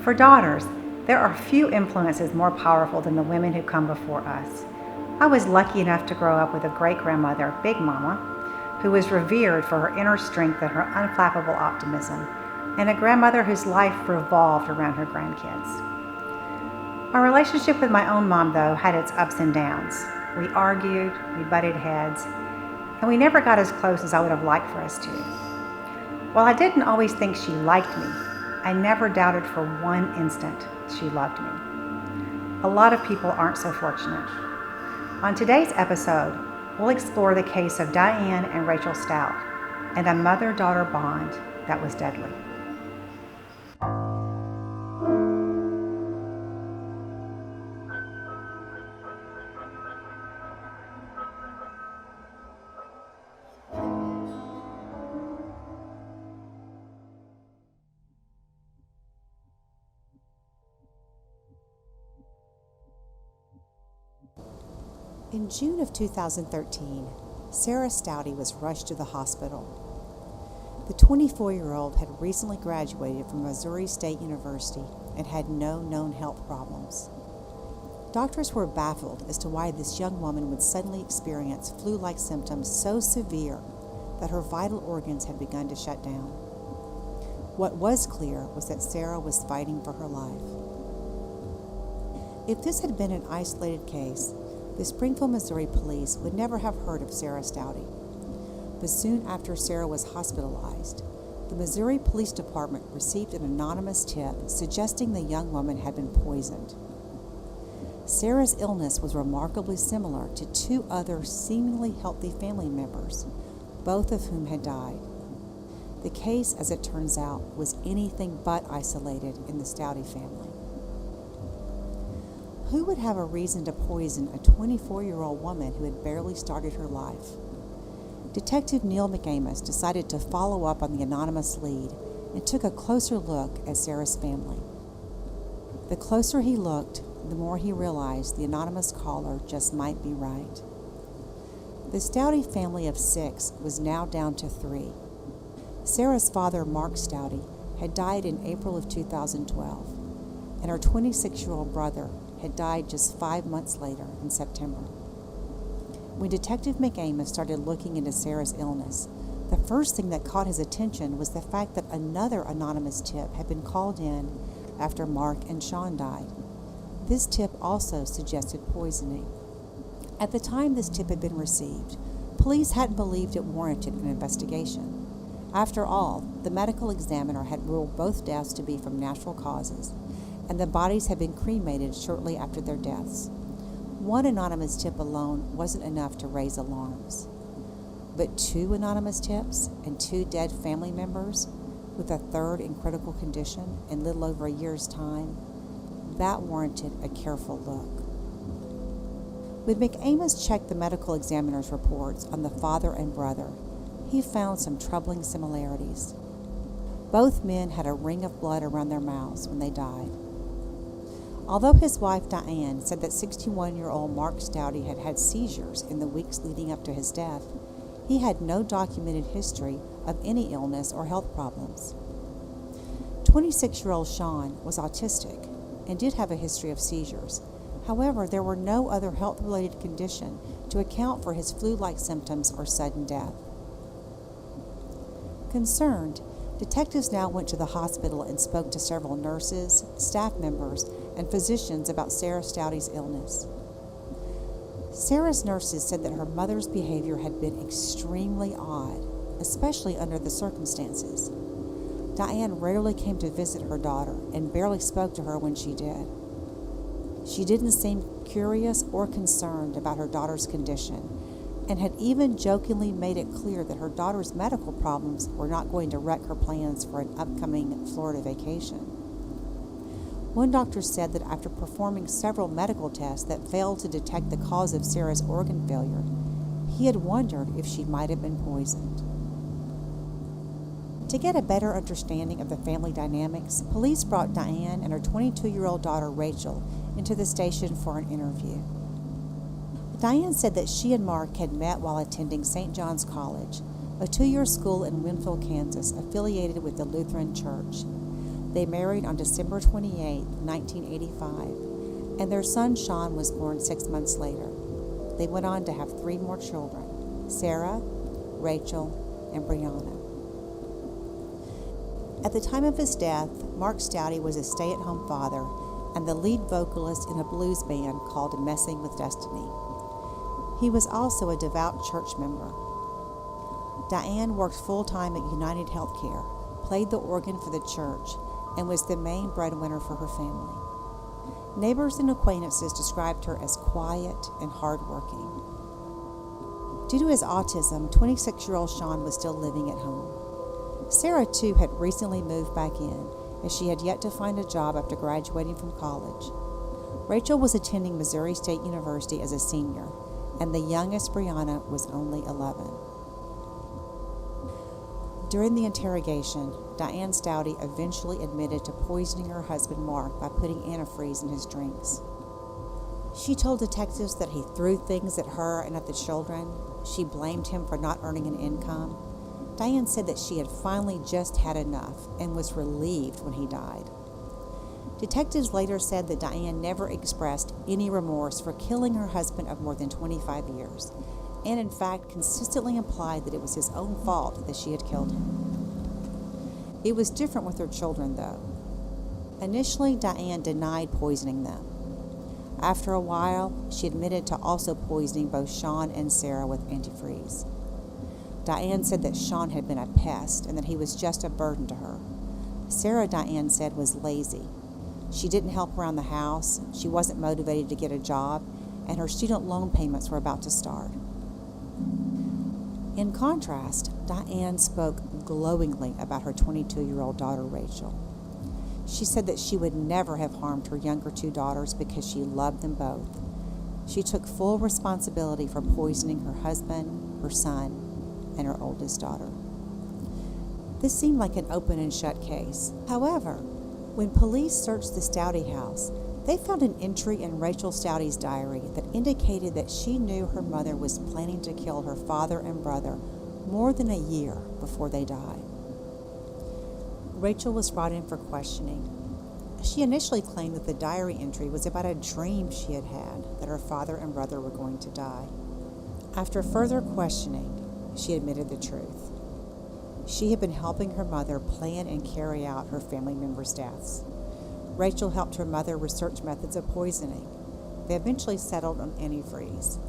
For daughters, there are few influences more powerful than the women who come before us. I was lucky enough to grow up with a great-grandmother, Big Mama, who was revered for her inner strength and her unflappable optimism, and a grandmother whose life revolved around her grandkids. My relationship with my own mom, though, had its ups and downs. We argued, we butted heads, and we never got as close as I would have liked for us to. While I didn't always think she liked me, I never doubted for one instant she loved me. A lot of people aren't so fortunate. On today's episode, we'll explore the case of Diane and Rachel Staudte and a mother-daughter bond that was deadly. In June of 2013, Sarah Staudte was rushed to the hospital. The 24-year-old had recently graduated from Missouri State University and had no known health problems. Doctors were baffled as to why this young woman would suddenly experience flu-like symptoms so severe that her vital organs had begun to shut down. What was clear was that Sarah was fighting for her life. If this had been an isolated case, the Springfield, Missouri police would never have heard of Sarah Staudte. But soon after Sarah was hospitalized, the Missouri Police Department received an anonymous tip suggesting the young woman had been poisoned. Sarah's illness was remarkably similar to two other seemingly healthy family members, both of whom had died. The case, as it turns out, was anything but isolated in the Staudte family. Who would have a reason to poison a 24-year-old woman who had barely started her life? Detective Neil McAmis decided to follow up on the anonymous lead and took a closer look at Sarah's family. The closer he looked, the more he realized the anonymous caller just might be right. The Staudte family of 6 was now down to 3. Sarah's father, Mark Staudte, had died in April of 2012, and her 26-year-old brother had died just 5 months later in September. When Detective McAmis started looking into Sarah's illness, the first thing that caught his attention was the fact that another anonymous tip had been called in after Mark and Sean died. This tip also suggested poisoning. At the time this tip had been received, police hadn't believed it warranted an investigation. After all, the medical examiner had ruled both deaths to be from natural causes, and the bodies had been cremated shortly after their deaths. One anonymous tip alone wasn't enough to raise alarms. But 2 anonymous tips and 2 dead family members, with a third in critical condition in little over a year's time, that warranted a careful look. When McAmis checked the medical examiner's reports on the father and brother, he found some troubling similarities. Both men had a ring of blood around their mouths when they died. Although his wife Diane said that 61-year-old Mark Staudte had had seizures in the weeks leading up to his death, he had no documented history of any illness or health problems. 26-year-old Sean was autistic and did have a history of seizures. However, there were no other health-related condition to account for his flu-like symptoms or sudden death. Concerned, detectives now went to the hospital and spoke to several nurses, staff members, and physicians about Sarah Staudte's illness. Sarah's nurses said that her mother's behavior had been extremely odd, especially under the circumstances. Diane rarely came to visit her daughter and barely spoke to her when she did. She didn't seem curious or concerned about her daughter's condition, and had even jokingly made it clear that her daughter's medical problems were not going to wreck her plans for an upcoming Florida vacation. One doctor said that after performing several medical tests that failed to detect the cause of Sarah's organ failure, he had wondered if she might have been poisoned. To get a better understanding of the family dynamics, police brought Diane and her 22-year-old daughter Rachel into the station for an interview. Diane said that she and Mark had met while attending St. John's College, a 2-year school in Winfield, Kansas, affiliated with the Lutheran Church. They married on December 28, 1985, and their son Sean was born 6 months later. They went on to have 3 more children, Sarah, Rachel, and Brianna. At the time of his death, Mark Staudte was a stay-at-home father and the lead vocalist in a blues band called Messing with Destiny. He was also a devout church member. Diane worked full-time at United Healthcare, played the organ for the church, and was the main breadwinner for her family. Neighbors and acquaintances described her as quiet and hardworking. Due to his autism, 26-year-old Sean was still living at home. Sarah, too, had recently moved back in, as she had yet to find a job after graduating from college. Rachel was attending Missouri State University as a senior, and the youngest, Brianna, was only 11. During the interrogation, Diane Staudte eventually admitted to poisoning her husband Mark by putting antifreeze in his drinks. She told detectives that he threw things at her and at the children. She blamed him for not earning an income. Diane said that she had finally just had enough and was relieved when he died. Detectives later said that Diane never expressed any remorse for killing her husband of more than 25 years, and in fact consistently implied that it was his own fault that she had killed him. It was different with her children, though. Initially, Diane denied poisoning them. After a while, she admitted to also poisoning both Sean and Sarah with antifreeze. Diane said that Sean had been a pest and that he was just a burden to her. Sarah, Diane said, was lazy. She didn't help around the house, she wasn't motivated to get a job, and her student loan payments were about to start. In contrast, Diane spoke glowingly about her 22-year-old daughter, Rachel. She said that she would never have harmed her younger 2 daughters because she loved them both. She took full responsibility for poisoning her husband, her son, and her oldest daughter. This seemed like an open and shut case. However, when police searched the Staudte house, they found an entry in Rachel Staudte's diary that indicated that she knew her mother was planning to kill her father and brother more than a year before they died. Rachel was brought in for questioning. She initially claimed that the diary entry was about a dream she had had that her father and brother were going to die. After further questioning, she admitted the truth. She had been helping her mother plan and carry out her family members' deaths. Rachel helped her mother research methods of poisoning. They eventually settled on antifreeze.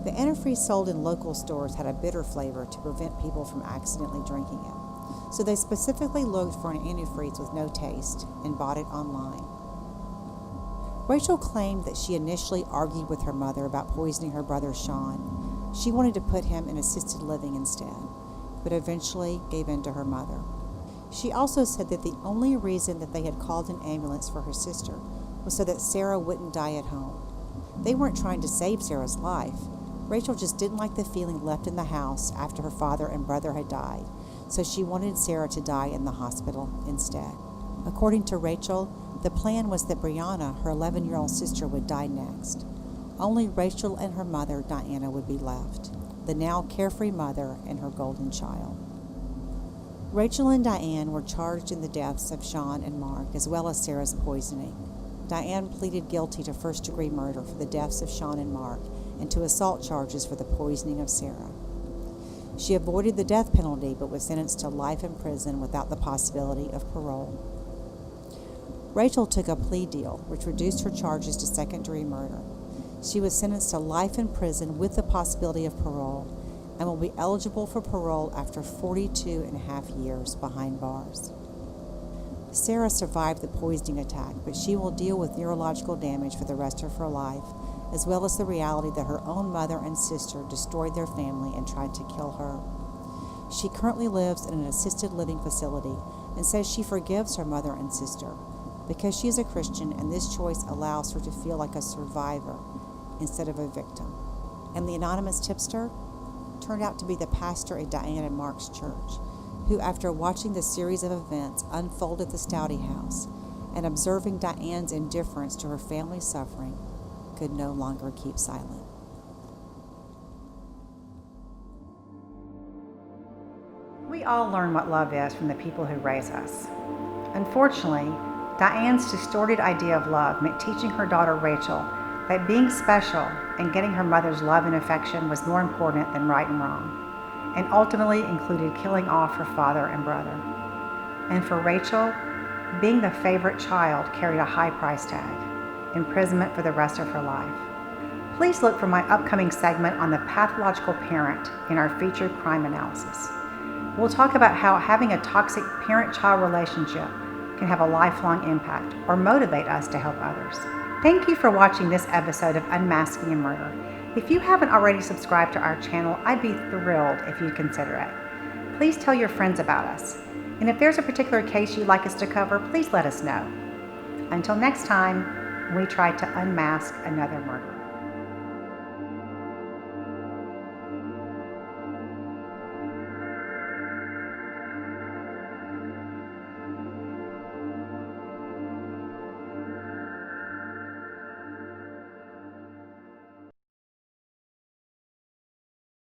The antifreeze sold in local stores had a bitter flavor to prevent people from accidentally drinking it. So they specifically looked for an antifreeze with no taste and bought it online. Rachel claimed that she initially argued with her mother about poisoning her brother Sean. She wanted to put him in assisted living instead, but eventually gave in to her mother. She also said that the only reason that they had called an ambulance for her sister was so that Sarah wouldn't die at home. They weren't trying to save Sarah's life. Rachel just didn't like the feeling left in the house after her father and brother had died, so she wanted Sarah to die in the hospital instead. According to Rachel, the plan was that Brianna, her 11-year-old sister, would die next. Only Rachel and her mother, Diana, would be left, the now carefree mother and her golden child. Rachel and Diane were charged in the deaths of Sean and Mark, as well as Sarah's poisoning. Diane pleaded guilty to first-degree murder for the deaths of Sean and Mark and to assault charges for the poisoning of Sarah. She avoided the death penalty but was sentenced to life in prison without the possibility of parole. Rachel took a plea deal, which reduced her charges to second-degree murder. She was sentenced to life in prison with the possibility of parole and will be eligible for parole after 42 and a half years behind bars. Sarah survived the poisoning attack, but she will deal with neurological damage for the rest of her life, as well as the reality that her own mother and sister destroyed their family and tried to kill her. She currently lives in an assisted living facility and says she forgives her mother and sister because she is a Christian, and this choice allows her to feel like a survivor instead of a victim. And the anonymous tipster turned out to be the pastor at Diane and Mark's church, who, after watching the series of events unfold at the Staudte house and observing Diane's indifference to her family's suffering, could no longer keep silent. We all learn what love is from the people who raise us. Unfortunately, Diane's distorted idea of love meant teaching her daughter Rachel that being special and getting her mother's love and affection was more important than right and wrong, and ultimately included killing off her father and brother. And for Rachel, being the favorite child carried a high price tag, imprisonment for the rest of her life. Please look for my upcoming segment on the pathological parent in our featured crime analysis. We'll talk about how having a toxic parent-child relationship can have a lifelong impact or motivate us to help others. Thank you for watching this episode of Unmasking and Murder. If you haven't already subscribed to our channel, I'd be thrilled if you'd consider it. Please tell your friends about us. And if there's a particular case you'd like us to cover, please let us know. Until next time, we try to unmask another murder.